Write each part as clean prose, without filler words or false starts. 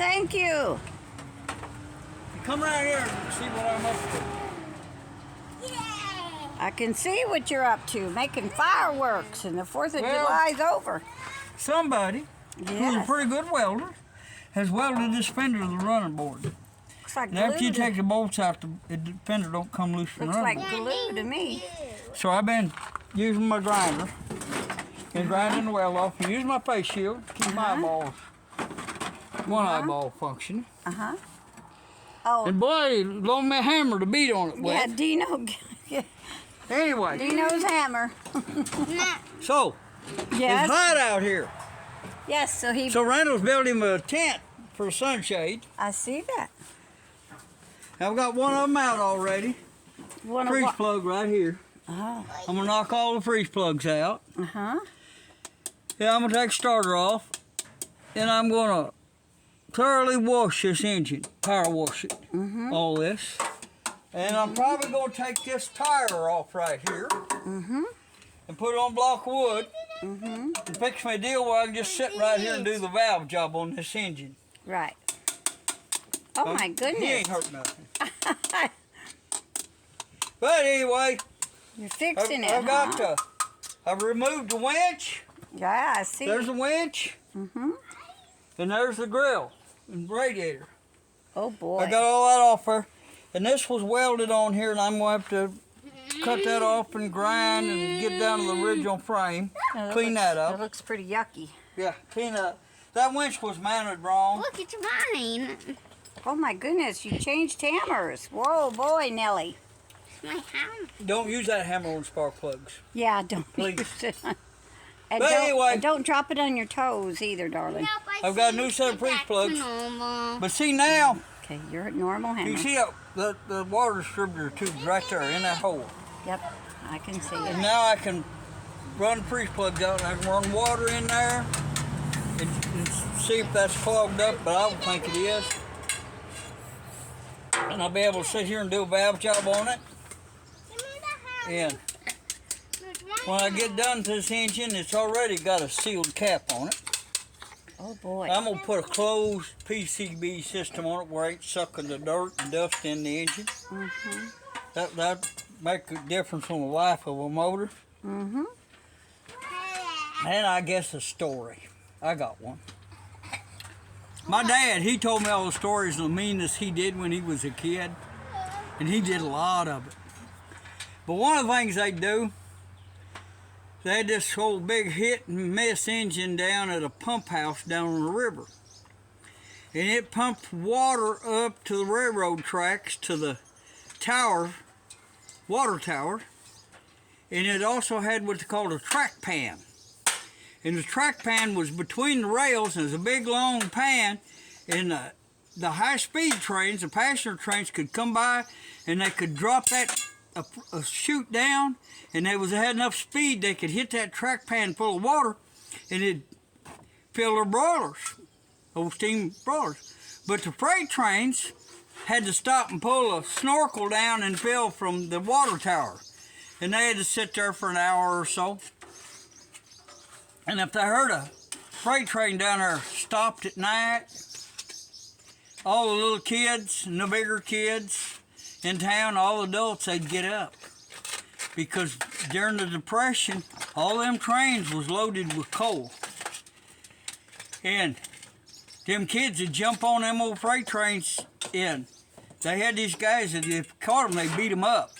Thank you. Come around here and see what I'm up to. I can see what you're up to, making fireworks, and the 4th of July's over. Somebody who's a pretty good welder has welded this fender to the running board. Looks like and after you take the bolts out, the fender don't come loose from the running board. Looks like glue to me. So I've been using my grinder and grinding the weld off and using my face shield to keep my eyeballs, one eyeball functioning. Oh. And boy, loaned me a hammer to beat on it with. Yeah, Dino. Anyway. Dino's hammer. So, yes. It's hot out here. Yes, So Randall's built him a tent for a sunshade. I see that. I've got one of them out already. Freeze plug right here. I'm gonna knock all the freeze plugs out. Yeah, I'm gonna take the starter off, and I'm gonna thoroughly wash this engine, power wash it, all this. And I'm probably gonna take this tire off right here, and put it on a block of wood, and fix me a deal where I can just sit right here and do the valve job on this engine. Right. Oh my goodness. He ain't hurt nothing. But anyway, you're fixing it. I've removed the winch. Yeah, I see. There's the winch. And there's the grill and radiator. Oh boy. I got all that off there. And this was welded on here, and I'm going to have to cut that off and grind and get down to the original frame. Clean that up. That looks pretty yucky. Yeah, clean it up. That winch was mounted wrong. Look, it's mine. Oh my goodness, you changed hammers. Whoa, boy, Nellie. My hammer. Don't use that hammer on spark plugs. Yeah, don't Please. use it. But anyway. And don't drop it on your toes either, darling. Nope, I've got a new set of freeze plugs. But see now, okay, you're at normal hammer. you see the water distributor tubes right there in that hole. Yep, I can see And it. now I can run the freeze plugs out, and I can run water in there and see if that's clogged up, but I don't think it is. And I'll be able to sit here and do a valve job on it. And when I get done to this engine, it's already got a sealed cap on it. Oh boy. I'm going to put a closed PCB system on it where it ain't sucking the dirt and dust in the engine. That make a difference on the life of a motor. And I guess a story. I got one. My dad, he told me all the stories of the meanness he did when he was a kid. And he did a lot of it. But one of the things they do, they had this whole big hit and miss engine down at a pump house down on the river. And it pumped water up to the railroad tracks to the tower, water tower. And it also had what they called a track pan. And the track pan was between the rails, and it was a big long pan, and the high-speed trains, the passenger trains, could come by, and they could drop that a chute down, and they had enough speed they could hit that track pan full of water, and it'd fill their boilers, old steam boilers. But the freight trains had to stop and pull a snorkel down and fill from the water tower, and they had to sit there for an hour or so. And if they heard a freight train down there stopped at night, all the little kids and the bigger kids in town, all adults, they'd get up. Because during the Depression, all them trains was loaded with coal. And them kids would jump on them old freight trains, and they had these guys that if you caught them, they beat them up.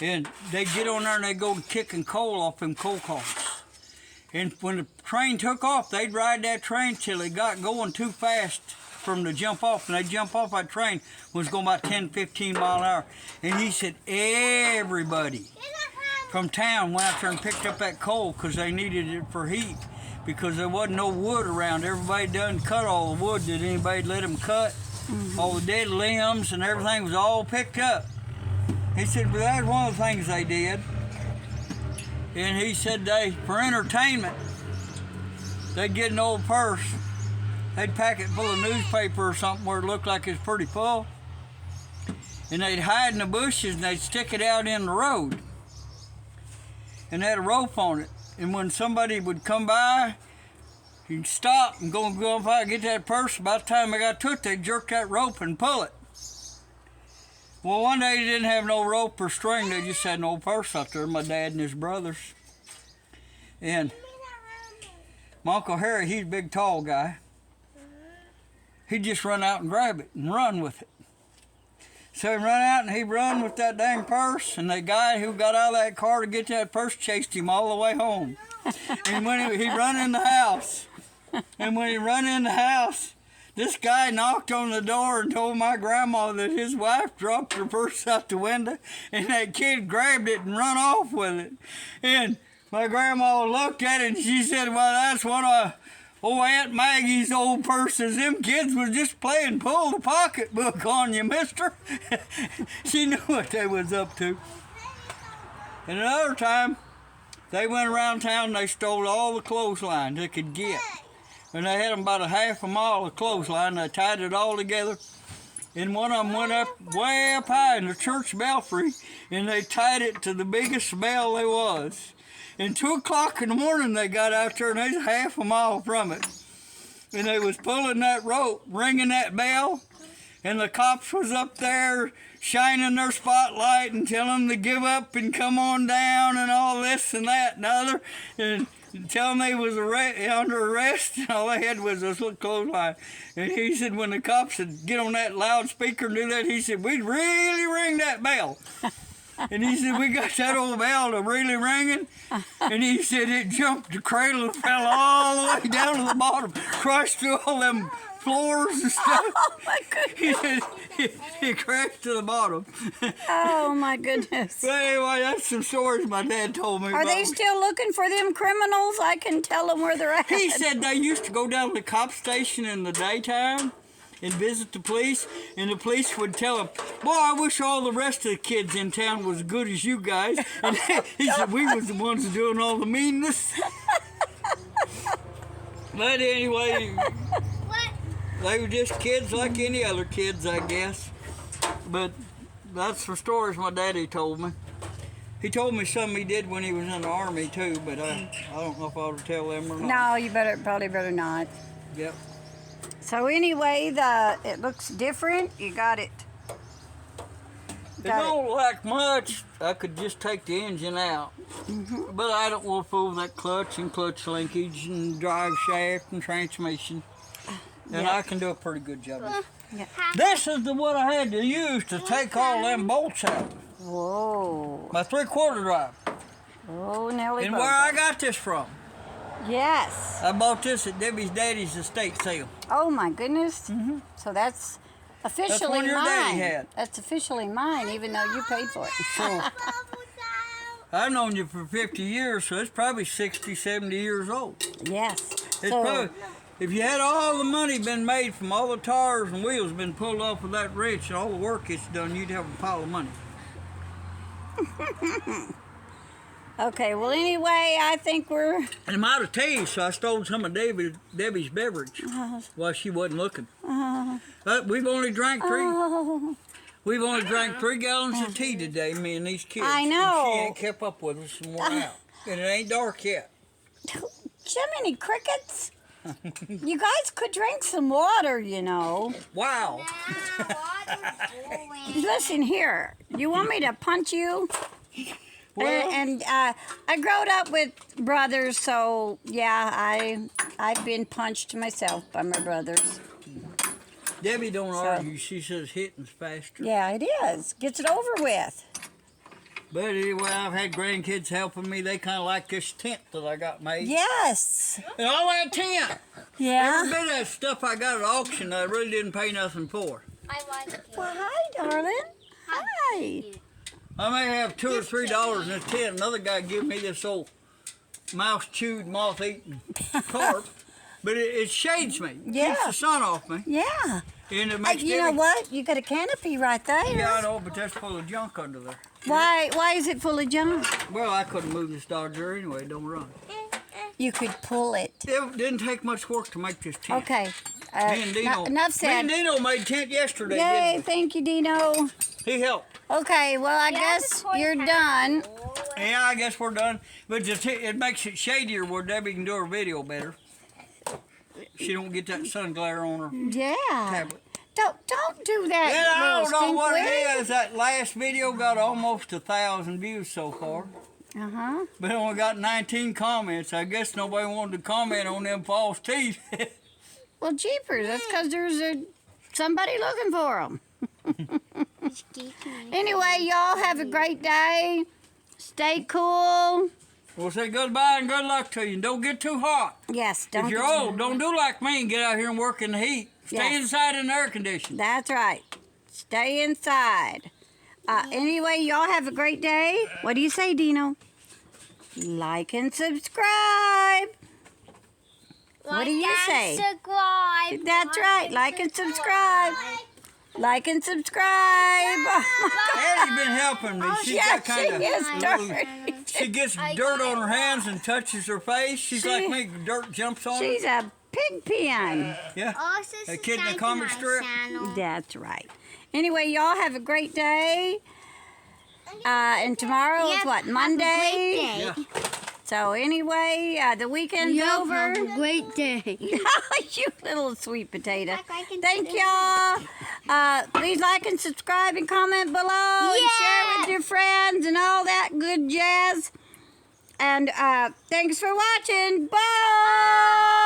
And they'd get on there and they'd go kicking coal off them coal cars. And when the train took off, they'd ride that train till it got going too fast for them to jump off. And they'd jump off that train was going about 10, 15 mile an hour. And he said everybody from town went out there and picked up that coal because they needed it for heat. Because there wasn't no wood around. Everybody done cut all the wood that anybody let them cut. All the dead limbs and everything was all picked up. He said, well, that's one of the things they did. And he said for entertainment, they'd get an old purse, they'd pack it full of newspaper or something where it looked like it was pretty full, and they'd hide in the bushes and they'd stick it out in the road. And they had a rope on it. And when somebody would come by, You stop and go if I get that purse. About the time I got to it, they jerk that rope and pull it. Well, one day they didn't have no rope or string. They just had an old purse out there, my dad and his brothers. And my Uncle Harry, he's a big, tall guy. He'd just run out and grab it and run with it. So he run out and he run with that dang purse, and the guy who got out of that car to get that purse chased him all the way home. And when he run in the house, this guy knocked on the door and told my grandma that his wife dropped her purse out the window, and that kid grabbed it and run off with it. And my grandma looked at it and she said, well, that's one of old Aunt Maggie's old purses. Them kids was just playing pull the pocketbook on you, mister. She knew what they was up to. And another time, they went around town and they stole all the clothesline they could get. And they had them about a half a mile of clothesline. They tied it all together. And one of them went up way up high in the church belfry, and they tied it to the biggest bell there was. And 2 o'clock in the morning they got out there and they was half a mile from it. And they was pulling that rope, ringing that bell, and the cops was up there shining their spotlight and telling them to give up and come on down and all this and that and other, and telling them they was under arrest, and all they had was this little clothesline. And he said when the cops said get on that loudspeaker and do that, he said we'd really ring that bell. And he said we got that old bell to really ringing, and he said it jumped the cradle and fell all the way down to the bottom, crushed through all them floors and stuff. Oh my goodness. He said it crashed to the bottom. Oh my goodness. But anyway, that's some stories my dad told me Are about. they still looking for them criminals? I can tell them where they're at. He said they used to go down to the cop station in the daytime and visit the police, and the police would tell him, boy, I wish all the rest of the kids in town was as good as you guys. And he said we was the ones doing all the meanness. But anyway, they were just kids like any other kids, I guess. But that's the stories my daddy told me. He told me something he did when he was in the Army too, but I don't know if I ought to tell them or not. No, you probably better not. Yep. So anyway, it looks different. You got it. It don't like much. I could just take the engine out. But I don't want to fool that clutch and clutch linkage and drive shaft and transmission. And Yeah. I can do a pretty good job of it. Yeah. This is the one I had to use to take all them bolts out. Whoa. My 3/4 drive. Oh, Nelly. And where I got this from. Yes. I bought this at Debbie's daddy's estate sale. Oh my goodness. So that's officially one your mine. daddy had. That's officially mine, even though you paid for it. So I've known you for 50 years, so it's probably 60, 70 years old. Yes. It's So probably, if you had all the money been made from all the tires and wheels been pulled off of that wrench and all the work it's done, you'd have a pile of money. okay. Well, anyway, I think we're. And I'm out of tea, so I stole some of Debbie's beverage while she wasn't looking. We've only drank three. Oh, We've only drank 3 gallons of tea today, me and these kids. I know. And she ain't kept up with us and wore out. And it ain't dark yet. Jiminy Crickets. You guys could drink some water, you know. Wow. Listen here. You want me to punch you? Well, And I growed up with brothers, so yeah, I've been punched myself by my brothers. Debbie don't argue. She says hitting's faster. Yeah, it is. Gets it over with. But anyway, I've had grandkids helping me. They kind of like this tent that I got made. Yes. And all that tent. Yeah. Every bit of that stuff I got at auction, I really didn't pay nothing for. I like it. Well, hi, darling. Hi. I may have $2 or $3 in this tent. Another guy gave me this old mouse-chewed, moth-eaten carp. But it shades me. Yeah. Keeps the sun off me. Yeah. And it makes You know what? You got a canopy right there. Yeah, I know, but that's full of junk under there. Why is it full of junk? Well, I couldn't move this Dodger anyway. It don't run. You could pull it. It didn't take much work to make this tent. Okay. Me and Dino. Enough said. Me and Dino made tent yesterday, Yay, didn't thank you, Dino. we? He helped. Okay, well, I guess you're done. Yeah, I guess we're done. But it makes it shadier where Debbie can do her video better. she don't get that sun glare on her Yeah. tablet. Don't do that. And I little don't know what stinkweed. it is. That last video got almost 1,000 views so far. Uh-huh. But it only got 19 comments. I guess nobody wanted to comment on them false teeth. Well, jeepers, that's because there's somebody looking for them. Anyway, y'all have a great day. Stay cool. We'll say goodbye and good luck to you. And don't get too hot. Yes, don't If you're get- old, don't do like me and get out here and work in the heat. Stay Yes. inside in the air conditioning. That's right. Stay inside. Anyway, y'all have a great day. What do you say, Dino? Like and subscribe. What do you say? Subscribe. That's right. Like and subscribe. Like and subscribe. Eddie's been helping me. She's yeah, got kind of she is dirty. She gets dirt on her hands and touches her face. She's like me. Dirt jumps on her. She's a pig pen. Yeah. Also A kid in a subscribe to comic my strip. channel. That's right. Anyway, y'all have a great day. And tomorrow is what? Have a Monday. great day. Yeah. So anyway, the weekend's over. Have a great day. You little sweet potato. Like, I can Thank do y'all. Please like and subscribe and comment below and share with your friends and all that good jazz. And thanks for watching. Bye.